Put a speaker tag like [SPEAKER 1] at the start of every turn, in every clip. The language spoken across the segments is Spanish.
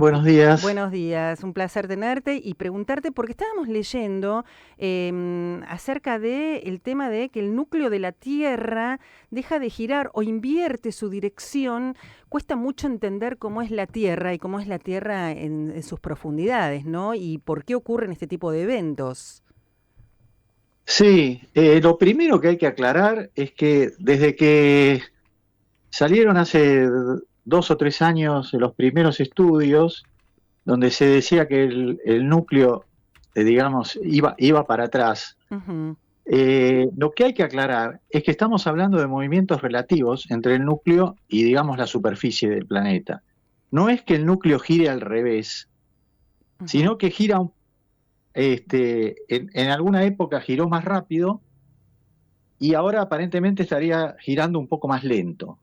[SPEAKER 1] Buenos días.
[SPEAKER 2] Buenos días, un placer tenerte y preguntarte, porque estábamos leyendo acerca del tema de que el núcleo de la Tierra deja de girar o invierte su dirección. Cuesta mucho entender cómo es la Tierra y cómo es la Tierra en sus profundidades, ¿no? Y por qué ocurren este tipo de eventos.
[SPEAKER 1] Sí, lo primero que hay que aclarar es que desde que salieron hace 2 o 3 años los primeros estudios, donde se decía que el núcleo, digamos, iba para atrás,
[SPEAKER 2] Ujú.
[SPEAKER 1] lo que hay que aclarar es que estamos hablando de movimientos relativos entre el núcleo y, digamos, la superficie del planeta. No es que el núcleo gire al revés,
[SPEAKER 2] Ujú.
[SPEAKER 1] sino que gira, en alguna época giró más rápido y ahora aparentemente estaría girando un poco más lento.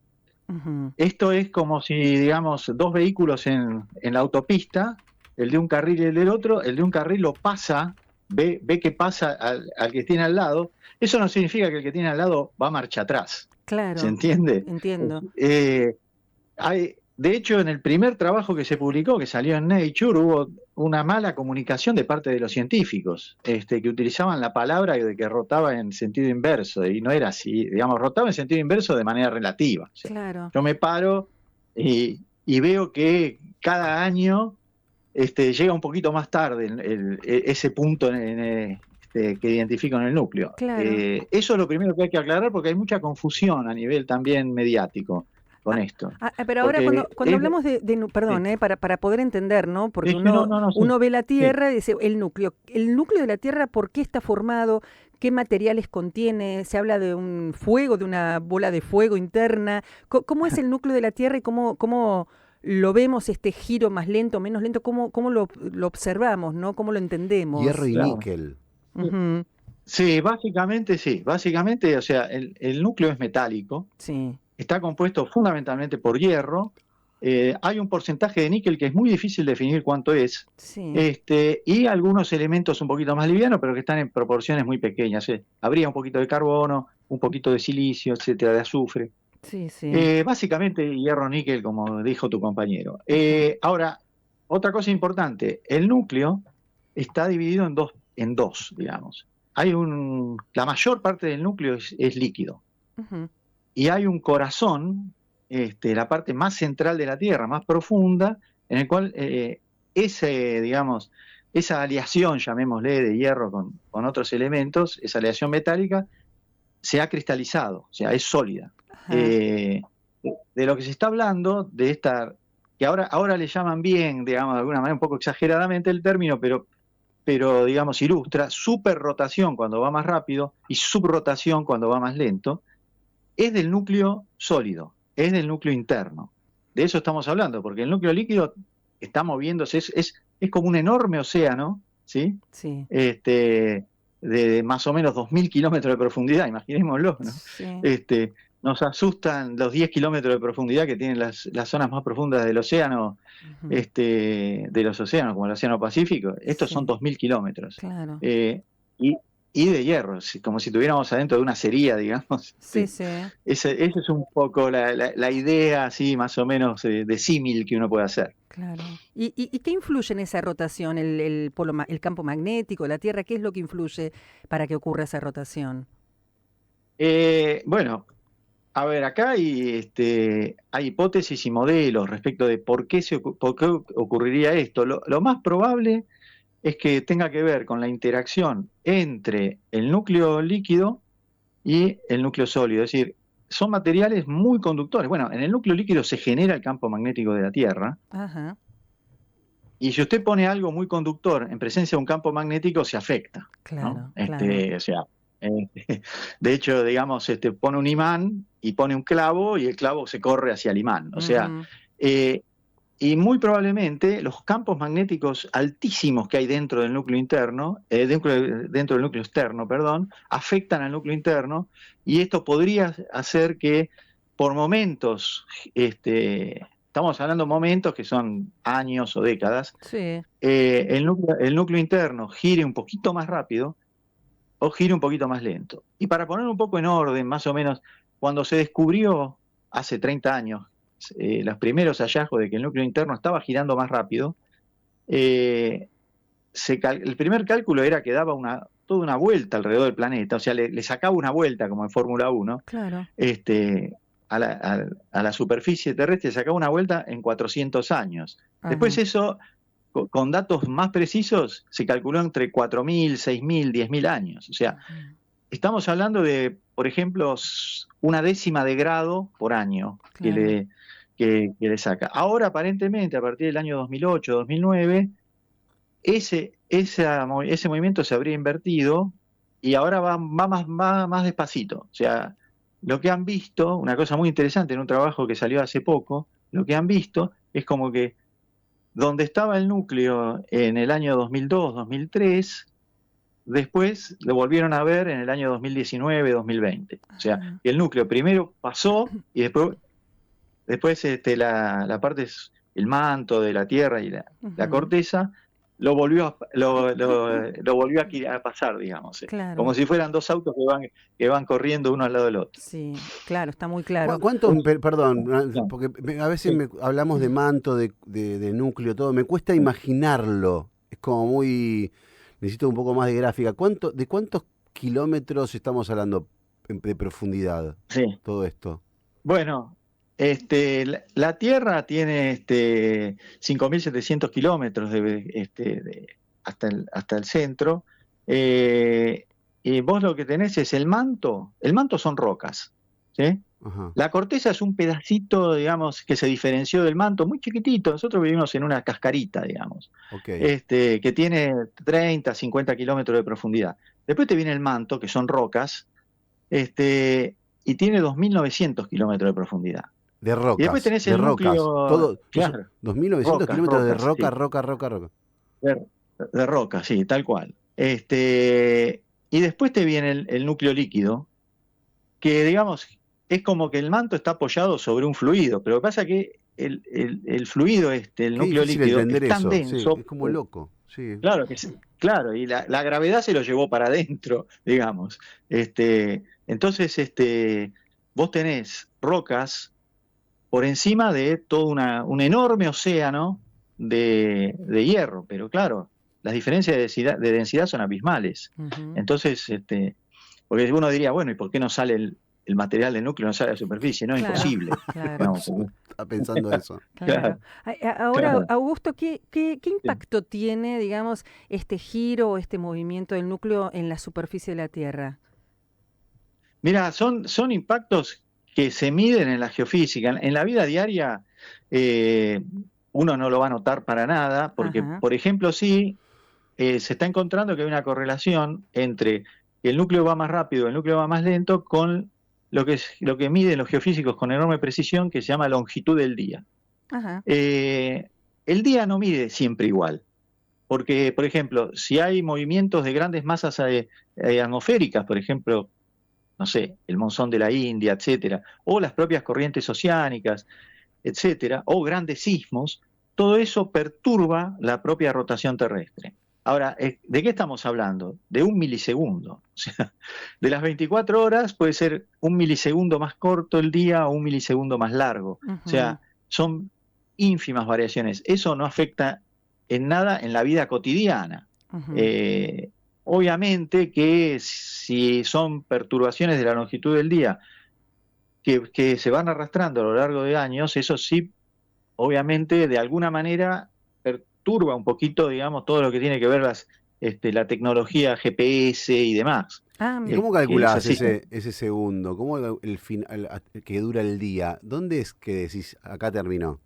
[SPEAKER 2] Ujú.
[SPEAKER 1] Esto es como si, digamos, dos vehículos en la autopista, el de un carril y el del otro, el de un carril lo pasa, ve que pasa al que tiene al lado. Eso no significa que el que tiene al lado va marcha atrás, ¿se
[SPEAKER 2] Claro,
[SPEAKER 1] entiende?
[SPEAKER 2] entiendo.
[SPEAKER 1] Eh, de hecho, en el primer trabajo que se publicó, que salió en Nature, hubo una mala comunicación de parte de los científicos, que utilizaban la palabra de que rotaba en sentido inverso, y no era así, digamos, rotaba en sentido inverso de manera relativa. O sea,
[SPEAKER 2] Claro.
[SPEAKER 1] yo me paro y veo que cada año llega un poquito más tarde ese punto que identifico en el núcleo.
[SPEAKER 2] Claro.
[SPEAKER 1] Eso es lo primero que hay que aclarar porque hay mucha confusión a nivel también mediático con
[SPEAKER 2] Ah,
[SPEAKER 1] esto.
[SPEAKER 2] pero ahora
[SPEAKER 1] Porque
[SPEAKER 2] cuando hablamos perdón,
[SPEAKER 1] sí,
[SPEAKER 2] para poder entender, ¿no? Porque
[SPEAKER 1] sí, sí, no, no, no, sí,
[SPEAKER 2] uno ve la
[SPEAKER 1] sí.
[SPEAKER 2] Tierra y dice, el núcleo de la Tierra, ¿por qué está formado? ¿Qué materiales contiene? Se habla de un fuego, de una bola de fuego interna. ¿Cómo es el núcleo de la Tierra y cómo lo vemos, este giro más lento, menos lento? ¿Cómo lo observamos, ¿no? ¿Cómo lo
[SPEAKER 3] Hierro
[SPEAKER 2] entendemos?
[SPEAKER 3] y
[SPEAKER 1] Claro.
[SPEAKER 3] níquel.
[SPEAKER 2] Ujú.
[SPEAKER 1] Sí, básicamente, o sea, el núcleo es metálico,
[SPEAKER 2] Sí,
[SPEAKER 1] está compuesto fundamentalmente por hierro. Hay un porcentaje de níquel que es muy difícil definir cuánto es,
[SPEAKER 2] sí,
[SPEAKER 1] y algunos elementos un poquito más livianos, pero que están en proporciones muy pequeñas. Habría un poquito de carbono, un poquito de silicio, etcétera, de azufre.
[SPEAKER 2] sí, sí.
[SPEAKER 1] Básicamente hierro-níquel, como dijo tu compañero.
[SPEAKER 2] Ajá,
[SPEAKER 1] Ahora, otra cosa importante, el núcleo está dividido en dos, digamos. La mayor parte del núcleo es líquido
[SPEAKER 2] ujú,
[SPEAKER 1] y hay un corazón, la parte más central de la Tierra, más profunda, en el cual digamos, esa aleación, llamémosle, de hierro con otros elementos, esa aleación metálica, se ha cristalizado, o sea, es sólida.
[SPEAKER 2] ajá,
[SPEAKER 1] Eh, de lo que se está hablando, de esta, que ahora le llaman bien, digamos, de alguna manera un poco exageradamente el término, pero digamos, ilustra superrotación cuando va más rápido y subrotación cuando va más lento, es del núcleo sólido, es del núcleo interno. De eso estamos hablando, porque el núcleo líquido está moviéndose, es como un enorme océano, ¿sí?
[SPEAKER 2] sí,
[SPEAKER 1] De más o menos 2.000 kilómetros de profundidad, imaginémoslo, ¿no?
[SPEAKER 2] sí.
[SPEAKER 1] Este, Nos asustan los 10 kilómetros de profundidad que tienen las zonas más profundas del océano,
[SPEAKER 2] Ujú.
[SPEAKER 1] de los océanos, como el Océano Pacífico. Estos son
[SPEAKER 2] Sí,
[SPEAKER 1] 2.000 kilómetros.
[SPEAKER 2] claro.
[SPEAKER 1] Eh, y, y de hierro, como si estuviéramos adentro de una cerilla, digamos.
[SPEAKER 2] Sí, sí,
[SPEAKER 1] Esa es un poco la idea, así, más o menos, de símil que uno puede hacer.
[SPEAKER 2] claro. ¿Y qué influye en esa rotación? ¿El campo magnético, la Tierra? ¿Qué es lo que influye para que ocurra esa rotación?
[SPEAKER 1] Bueno, a ver, acá hay hipótesis y modelos respecto de por qué ocurriría esto. Lo más probable es que tenga que ver con la interacción entre el núcleo líquido y el núcleo sólido. Es decir, son materiales muy conductores. Bueno, en el núcleo líquido se genera el campo magnético de la Tierra,
[SPEAKER 2] Ajá,
[SPEAKER 1] y si usted pone algo muy conductor en presencia de un campo magnético, se afecta, ¿no?
[SPEAKER 2] claro, claro.
[SPEAKER 1] O sea, eh, de hecho, digamos, pone un imán y pone un clavo y el clavo se corre hacia el imán. O sea,
[SPEAKER 2] Ujú,
[SPEAKER 1] eh, y muy probablemente los campos magnéticos altísimos que hay dentro del núcleo interno, dentro del núcleo externo, perdón, afectan al núcleo interno, y esto podría hacer que por momentos, estamos hablando de momentos que son años o décadas,
[SPEAKER 2] sí,
[SPEAKER 1] el núcleo interno gire un poquito más rápido o gire un poquito más lento. Y para poner un poco en orden, más o menos, cuando se descubrió hace 30 años los primeros hallazgos de que el núcleo interno estaba girando más rápido, el primer cálculo era que daba toda una vuelta alrededor del planeta, o sea, le sacaba una vuelta como en Fórmula 1,
[SPEAKER 2] Claro.
[SPEAKER 1] a la superficie terrestre, sacaba una vuelta en 400 años.
[SPEAKER 2] Ajá.
[SPEAKER 1] Después eso, con datos más precisos, se calculó entre 4.000, 6.000, 10.000 años. O sea, estamos hablando de, por ejemplo, una décima de grado por año
[SPEAKER 2] Claro.
[SPEAKER 1] que le saca. Ahora, aparentemente, a partir del año 2008, 2009, ese movimiento se habría invertido y ahora va más despacito. O sea, lo que han visto, una cosa muy interesante en un trabajo que salió hace poco, lo que han visto es como que donde estaba el núcleo en el año 2002, 2003, después lo volvieron a ver en el año 2019, 2020. O sea, el núcleo primero pasó y después la parte, el manto de la Tierra y la corteza, lo volvió a pasar, digamos.
[SPEAKER 2] Claro.
[SPEAKER 1] Como si fueran dos autos que van corriendo uno al lado del otro.
[SPEAKER 2] Sí, claro, está muy claro.
[SPEAKER 3] Perdón, porque a veces hablamos de manto, de núcleo, todo, me cuesta imaginarlo. Es como muy... Necesito un poco más de gráfica. ¿De cuántos kilómetros estamos hablando de profundidad?
[SPEAKER 1] Sí.
[SPEAKER 3] Todo esto.
[SPEAKER 1] Bueno, la Tierra tiene 5.700 kilómetros hasta el centro. Y vos lo que tenés es el manto. El manto son rocas, ¿sí?
[SPEAKER 3] Ajá.
[SPEAKER 1] La corteza es un pedacito, digamos, que se diferenció del manto, muy chiquitito. Nosotros vivimos en una cascarita, digamos,
[SPEAKER 3] Okay.
[SPEAKER 1] que tiene 30, 50 kilómetros de profundidad. Después te viene el manto, que son rocas, y tiene 2.900 kilómetros de profundidad.
[SPEAKER 3] De rocas.
[SPEAKER 1] Y después tenés el núcleo...
[SPEAKER 3] Todo,
[SPEAKER 1] claro,
[SPEAKER 3] 2.900 kilómetros de roca,
[SPEAKER 1] sí.
[SPEAKER 3] roca.
[SPEAKER 1] De roca, sí, tal cual. Y después te viene el núcleo líquido, que digamos, es como que el manto está apoyado sobre un fluido, pero lo que pasa es que el fluido, el núcleo líquido, es tan denso.
[SPEAKER 3] Sí, es como loco. Sí.
[SPEAKER 1] Claro, y la gravedad se lo llevó para adentro, digamos. Entonces, vos tenés rocas por encima de todo un enorme océano de hierro, pero claro, las diferencias de densidad son abismales. Entonces, porque uno diría, bueno, ¿y por qué no sale el material del núcleo, no sale a la superficie? No, imposible.
[SPEAKER 2] Claro.
[SPEAKER 3] Está pensando eso.
[SPEAKER 2] Claro. Ahora, Augusto, ¿qué impacto tiene, digamos, este giro o este movimiento del núcleo en la superficie de la Tierra?
[SPEAKER 1] Mira, son impactos que se miden en la geofísica. En la vida diaria uno no lo va a notar para nada, porque, por ejemplo, sí, se está encontrando que hay una correlación entre el núcleo va más rápido, el núcleo va más lento, con lo que miden los geofísicos con enorme precisión, que se llama longitud del día.
[SPEAKER 2] Ajá.
[SPEAKER 1] El día no mide siempre igual, porque, por ejemplo, si hay movimientos de grandes masas atmosféricas, por ejemplo, no sé, el monzón de la India, etcétera, o las propias corrientes oceánicas, etcétera, o grandes sismos, todo eso perturba la propia rotación terrestre. Ahora, ¿de qué estamos hablando? De 1 milisegundo. O sea, de las 24 horas puede ser 1 milisegundo más corto el día o 1 milisegundo más largo. O sea, son ínfimas variaciones. Eso no afecta en nada en la vida cotidiana. Obviamente que si son perturbaciones de la longitud del día que se van arrastrando a lo largo de años, eso sí, obviamente, de alguna manera perturba un poquito, digamos, todo lo que tiene que ver la tecnología GPS y demás.
[SPEAKER 3] ¿Y cómo calculás ese segundo? ¿Cómo el final que dura el día? ¿Dónde es que decís, acá terminó?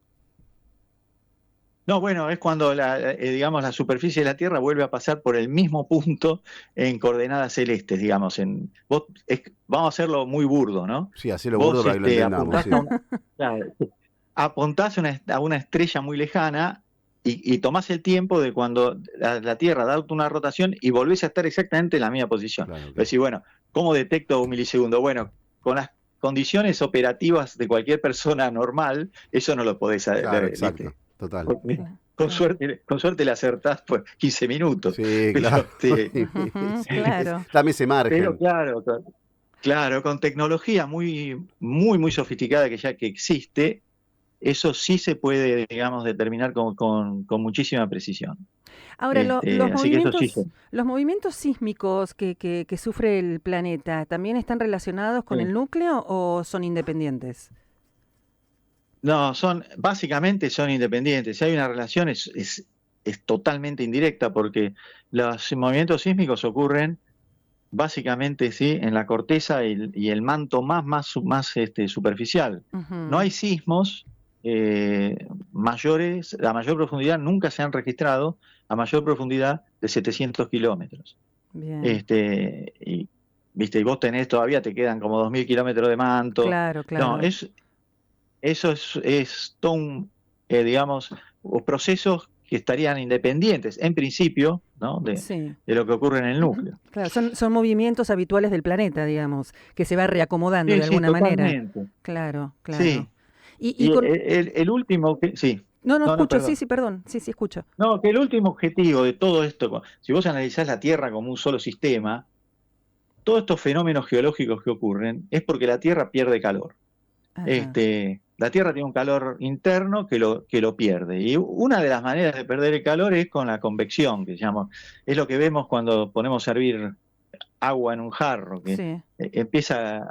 [SPEAKER 1] No, bueno, es cuando digamos, la superficie de la Tierra vuelve a pasar por el mismo punto en coordenadas celestes, digamos. Vamos a hacerlo muy burdo, ¿no?
[SPEAKER 3] Sí, hacerlo burdo para que lo entendamos.
[SPEAKER 1] Apuntás a una estrella muy lejana y tomás el tiempo de cuando la Tierra da una rotación y volvés a estar exactamente en la misma posición. Claro. Decís, bueno, ¿cómo detecto 1 milisegundo? Bueno, con las condiciones operativas de cualquier persona normal, eso no lo podés saber.
[SPEAKER 3] Claro, exacto. Total.
[SPEAKER 1] Con suerte le acertás pues 15 minutos.
[SPEAKER 3] Sí, claro.
[SPEAKER 2] Claro.
[SPEAKER 3] Dame ese margen.
[SPEAKER 1] Pero claro, con tecnología muy, muy, muy sofisticada que existe, eso sí se puede, digamos, determinar con muchísima precisión.
[SPEAKER 2] Ahora,
[SPEAKER 1] Así que eso sí.
[SPEAKER 2] los movimientos sísmicos que sufre el planeta, ¿también están relacionados con el núcleo o son independientes?
[SPEAKER 1] No, básicamente son independientes. Si hay una relación es totalmente indirecta, porque los movimientos sísmicos ocurren básicamente sí en la corteza y el manto más superficial. No hay sismos mayores, a mayor profundidad nunca se han registrado a mayor profundidad de 700 kilómetros.
[SPEAKER 2] Bien.
[SPEAKER 1] Y vos todavía te quedan como 2.000 kilómetros de manto.
[SPEAKER 2] Claro, claro.
[SPEAKER 1] No, eso es todo digamos, procesos que estarían independientes, en principio, ¿no? de lo que ocurre en el núcleo.
[SPEAKER 2] Claro, son movimientos habituales del planeta, digamos, que se va reacomodando de alguna manera. Claro, claro.
[SPEAKER 1] Sí.
[SPEAKER 2] Y con...
[SPEAKER 1] el último, sí.
[SPEAKER 2] No, escucho, sí, perdón, sí, escucho.
[SPEAKER 1] No, que el último objetivo de todo esto, si vos analizás la Tierra como un solo sistema, todos estos fenómenos geológicos que ocurren es porque la Tierra pierde calor. La Tierra tiene un calor interno que lo pierde. Y una de las maneras de perder el calor es con la convección, que es lo que vemos cuando ponemos a hervir agua en un jarro, que empieza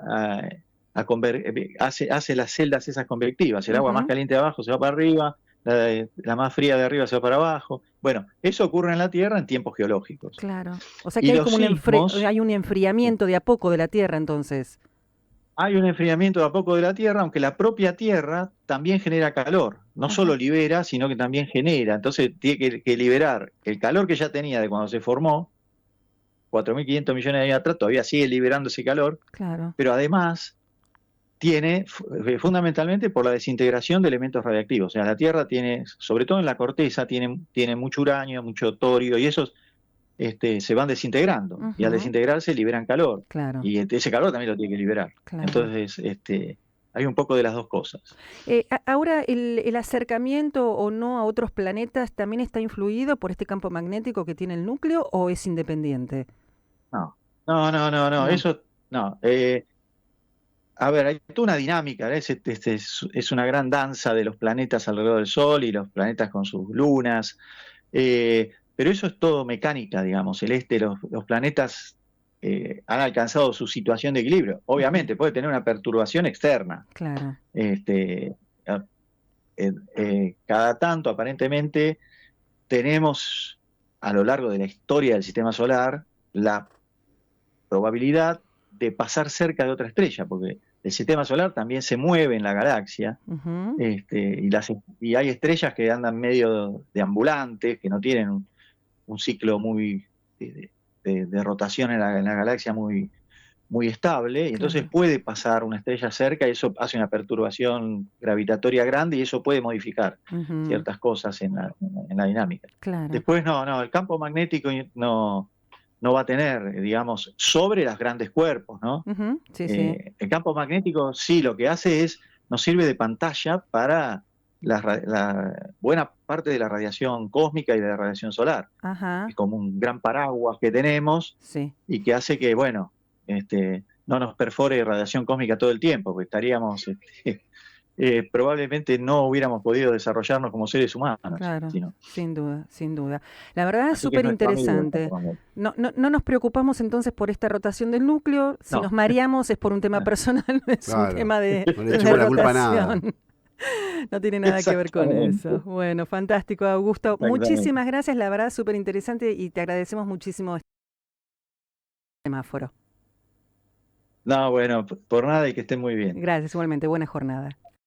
[SPEAKER 1] hace las celdas esas convectivas. El agua más caliente de abajo se va para arriba, la más fría de arriba se va para abajo. Bueno, eso ocurre en la Tierra en tiempos geológicos.
[SPEAKER 2] Claro. O sea que hay como hay un enfriamiento de a poco de la Tierra entonces.
[SPEAKER 1] Hay un enfriamiento de a poco de la Tierra, aunque la propia Tierra también genera calor. No solo libera, sino que también genera. Entonces tiene que liberar el calor que ya tenía de cuando se formó, 4.500 millones de años atrás, todavía sigue liberando ese calor.
[SPEAKER 2] Claro.
[SPEAKER 1] Pero además tiene, fundamentalmente por la desintegración de elementos radiactivos. O sea, la Tierra tiene, sobre todo en la corteza, tiene mucho uranio, mucho torio, y esos se van desintegrando. Y al desintegrarse liberan calor.
[SPEAKER 2] Claro.
[SPEAKER 1] Y ese calor también lo tiene que liberar.
[SPEAKER 2] Claro.
[SPEAKER 1] Entonces, hay un poco de las dos cosas.
[SPEAKER 2] Ahora, ¿el acercamiento o no a otros planetas también está influido por este campo magnético que tiene el núcleo o es independiente?
[SPEAKER 1] No, eso no. A ver, hay toda una dinámica, es una gran danza de los planetas alrededor del Sol y los planetas con sus lunas, pero eso es todo mecánica, digamos. Los planetas han alcanzado su situación de equilibrio. Obviamente puede tener una perturbación externa.
[SPEAKER 2] Claro.
[SPEAKER 1] Cada tanto, aparentemente, tenemos a lo largo de la historia del sistema solar la probabilidad de pasar cerca de otra estrella, porque el sistema solar también se mueve en la galaxia, y hay estrellas que andan medio deambulantes, que no tienen un ciclo muy de rotación en la galaxia muy estable, y entonces puede pasar una estrella cerca y eso hace una perturbación gravitatoria grande y eso puede modificar ciertas cosas en la dinámica.
[SPEAKER 2] Claro.
[SPEAKER 1] Después el campo magnético no va a tener, digamos, sobre los grandes cuerpos, ¿no? El campo magnético sí lo que hace nos sirve de pantalla para la buena parte de la radiación cósmica y de la radiación solar. Es como un gran paraguas que tenemos y que hace que, no nos perfore radiación cósmica todo el tiempo, porque estaríamos... probablemente no hubiéramos podido desarrollarnos como seres humanos.
[SPEAKER 2] Claro, sin duda, sin duda. La verdad es súper interesante. No nos preocupamos entonces por esta rotación del núcleo. Si nos mareamos es por un tema personal, no es un tema de rotación. No tiene nada que ver con eso. Bueno, fantástico, Augusto. Muchísimas gracias, la verdad súper interesante y te agradecemos muchísimo este semáforo.
[SPEAKER 1] No, bueno, por nada y que estén muy bien.
[SPEAKER 2] Gracias, igualmente. Buena jornada.